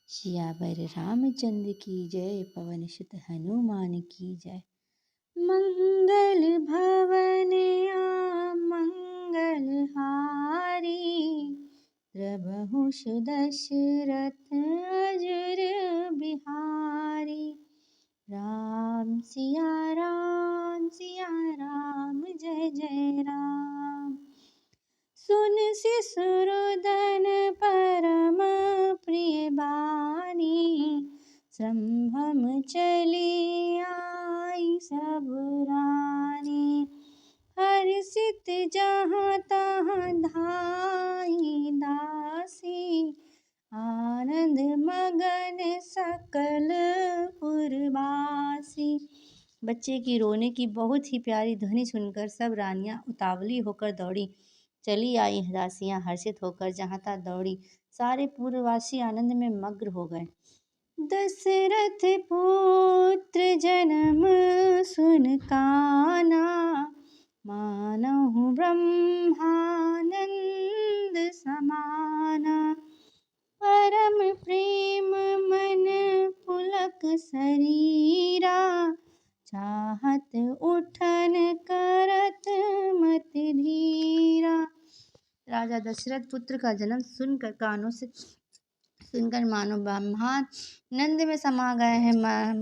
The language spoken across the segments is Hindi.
सियावर रामचंद्र की जय। पवन सुत हनुमान की जय। मंगल भवन मंगल हारी। प्रभु दशरथ अजर बिहारी। राम सिया राम जय जय राम। सुन शिशुरुदन परम प्रिय बानी। संभ्रम चली आई सब रानी। हर्षित जहाँ तहाँ धाई दासी। आनंद मगन सकल पुरवासी। बच्चे की रोने की बहुत ही प्यारी ध्वनि सुनकर सब रानियां उतावली होकर दौड़ी चली आई। दासियां हर्षित होकर जहाँ तहाँ दौड़ी। सारे पूर्ववासी आनंद में मग्न हो गए। दशरथ पुत्र जन्म सुन काना। मानहु ब्रह्मानंद समाना। परम प्रेम मन पुलक शरीरा। चाहत उठन करत मति धीरा। राजा दशरथ पुत्र का जन्म सुनकर कानों से सुनकर मानो ब्रह्मानंद में समा गए हैं।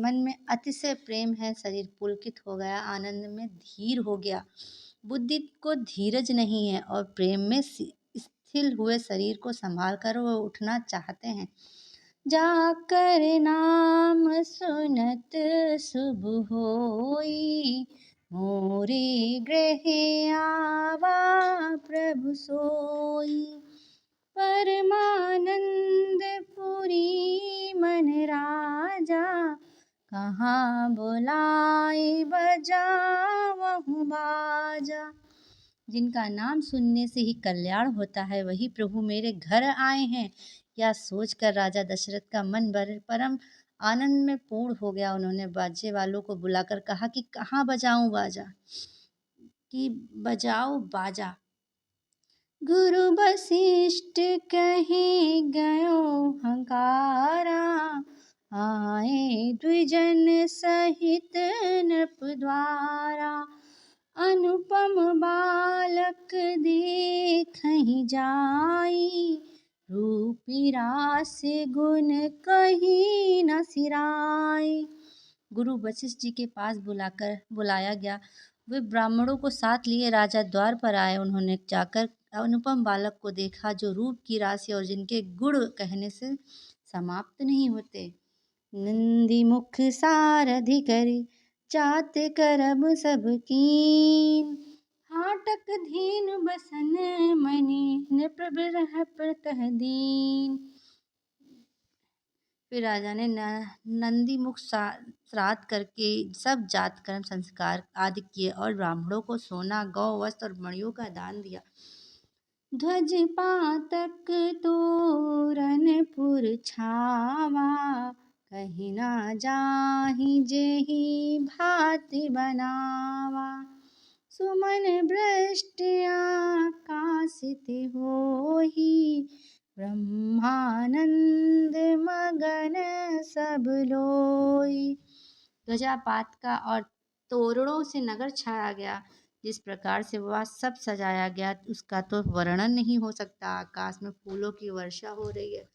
मन में अतिशय प्रेम है। शरीर पुलकित हो गया, आनंद में धीर हो गया। बुद्धि को धीरज नहीं है और प्रेम में स्थिर हुए शरीर को संभाल कर वो उठना चाहते हैं। जाकर नाम सुनत शुभ होई। मोरे गृह आवा प्रभु सोई। परमानंद पुरी मन राजा। कहाँ बुलाए बजावहु बाजा। जिनका नाम सुनने से ही कल्याण होता है वही प्रभु मेरे घर आए हैं। यह सोचकर राजा दशरथ का मन परम आनंद में पूर्ण हो गया। उन्होंने बाजे वालों को बुलाकर कहा कि कहाँ बजाऊं बाजा, कि बजाओ बाजा। गुरु वशिष्ठ कहे गयो हंकारा। आए द्विजन सहित नृप द्वारा। अनुपम बालक देखहि जाई। रूपी रास गुण कहीं न सिराई। गुरु वशिष्ठ जी के पास बुलाया गया। वे ब्राह्मणों को साथ लिए राजा द्वार पर आए। उन्होंने जाकर अनुपम बालक को देखा जो रूप की राशि और जिनके गुण कहने से समाप्त नहीं होते। नंदी मुख सारधि करी जात करब सब कीन। हाटक धीन बसन मनि नृप बिरह पर कह दीन। फिर राजा ने नंदी मुख श्राद्ध करके सब जात कर्म संस्कार आदि किए और ब्राह्मणों को सोना, गौ, वस्त्र और मणियों का दान दिया। ध्वज पातक तोरण पुर छावा। कहीं ना जाहि जेहि भांति बनावा। सुमन वृष्ट आकाशित होहि। ब्रह्मानंद मगन सब लोई। ध्वजापात का और तोरणों से नगर छाया गया। जिस प्रकार से वह सब सजाया गया उसका तो वर्णन नहीं हो सकता। आकाश में फूलों की वर्षा हो रही है।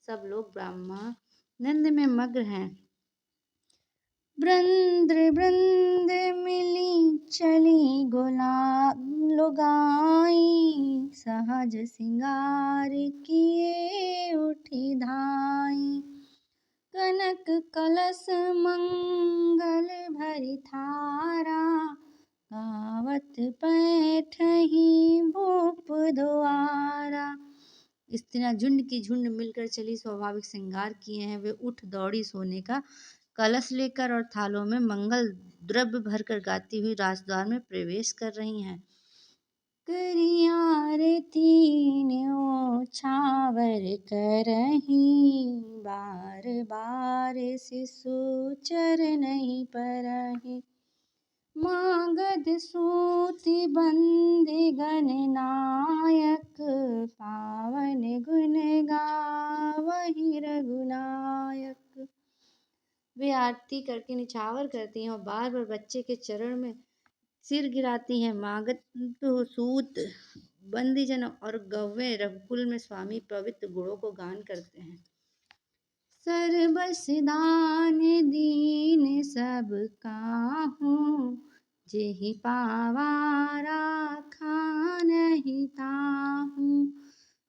सब लोग ब्रह्मानंद में मग्न हैं। वृंद्र वृंद मिली चली लुगाई। सहज सिंगार किए उठी धाई। कनक कलश मंगल भरी थारा। गावत पैठही भूप द्वारा। स्त्रियां झुंड की झुंड मिलकर चली, स्वाभाविक श्रृंगार किए हैं। वे उठ दौड़ी सोने का कलश लेकर और थालों में मंगल द्रव्य भरकर गाती हुई राजद्वार में प्रवेश कर रही हैं। करियारती न्यो छावर करहीं। बार बार शिशु चरणहि परहि। मागध सूति बंदी गणनायक, पावन गुण गावहि रघुनायक। वे आरती करके निछावर करती हैं और बार बार बच्चे के चरण में सिर गिराती हैं। मागध सूत बंदीजन और गौवें रघुकुल में स्वामी पवित्र गुणों को गान करते हैं। सर्वस दान दीन सब काहू, जेहि पावा राखा नहीं ताहू।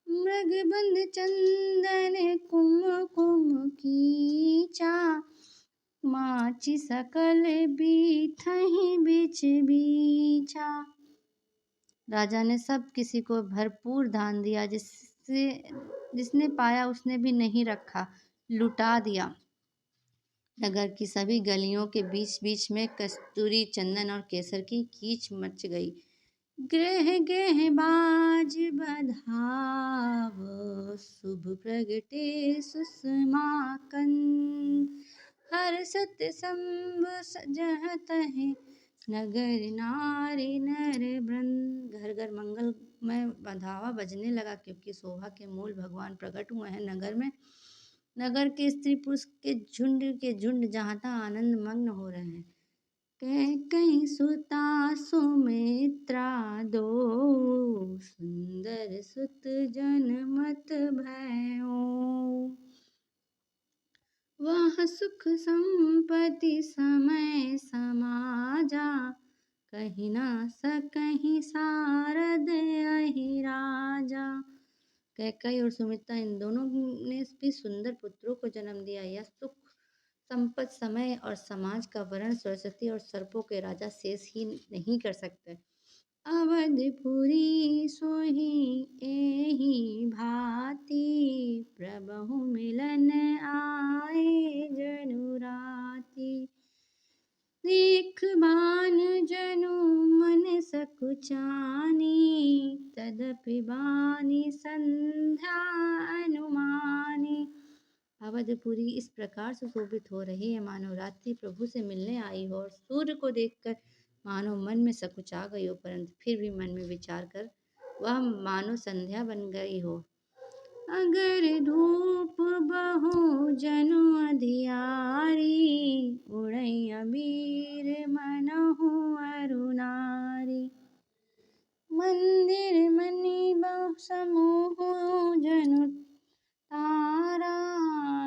मृगबंध चंदन कुमकुम कीचा, माची सकल बीथहि बिच बीचा। राजा ने सब किसी को भरपूर दान दिया, जिसने पाया उसने भी नहीं रखा, लुटा दिया। नगर की सभी गलियों के बीच बीच में कस्तूरी, चंदन और केसर की कीच मच गई। गृह गृह बाज बधाव, शुभ प्रगटे सुषमा कंद। हर सत संभ जह तह, नगर नारी नर वृंद। घर घर मंगल में बंधावा बजने लगा, क्योंकि शोभा के मूल भगवान प्रकट हुए हैं नगर में। नगर के स्त्री पुरुष के झुंड जहाँ तहाँ आनंद मग्न हो रहे हैं। कैकेयी सुता सुमित्रा दो, सुंदर सुत जनमत भयो। वह सुख संपत्ति समय समाजा, कहीं ना सकहीं सारद अहि राजा। कैकेयी और सुमित्रा इन दोनों ने भी सुंदर पुत्रों को जन्म दिया। यह सुख संपत्ति, समय और समाज का वर्ण सरस्वती और सर्पों के राजा शेष ही नहीं कर सकते। अवधपुरी सोही एही भांति, प्रभु मिलन आए जनु राति। देख बान जनु मन सकुचानी, तदपि बानी संध्या अनुमानी। अवधपुरी इस प्रकार से शोभित हो रही है मानो रात्रि प्रभु से मिलने आई हो, और सूर्य को देखकर मानो मन में सकुचा गई हो, परंतु फिर भी मन में विचार कर वह मानो संध्या बन गई हो। अगर धूप बहु जनु अधियारी, उड़ई अबीर मनहु अरुनारी। मंदिर मणि बहु समूह जनु तारा,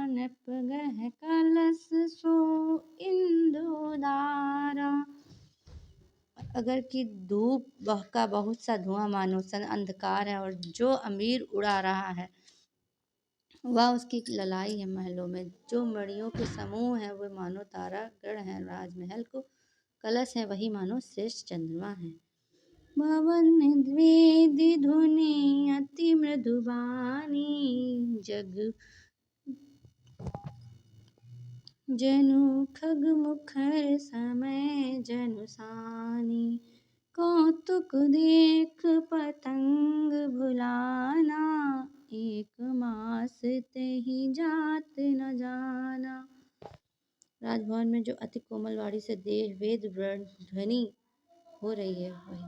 नप गह कलश सो इंदुदारा। अगर की धूप का बहुत सा धुआं मानो अंधकार है, और जो अमीर उड़ा रहा है वह उसकी ललाई है। महलों में जो मणियों के समूह है वे मानो तारा गण है। राजमहल को कलश है, वही मानो श्रेष्ठ चंद्रमा है। भवन द्विधि धुनि अति मृदुबानी, जग जनु खग मुखर समय जनु सानी। कौतुक देख पतंग भुलाना, एक मास तेहि जात न जाना। राजभवन में जो अति कोमल वाणी से देह वेद ध्वनि हो रही है वही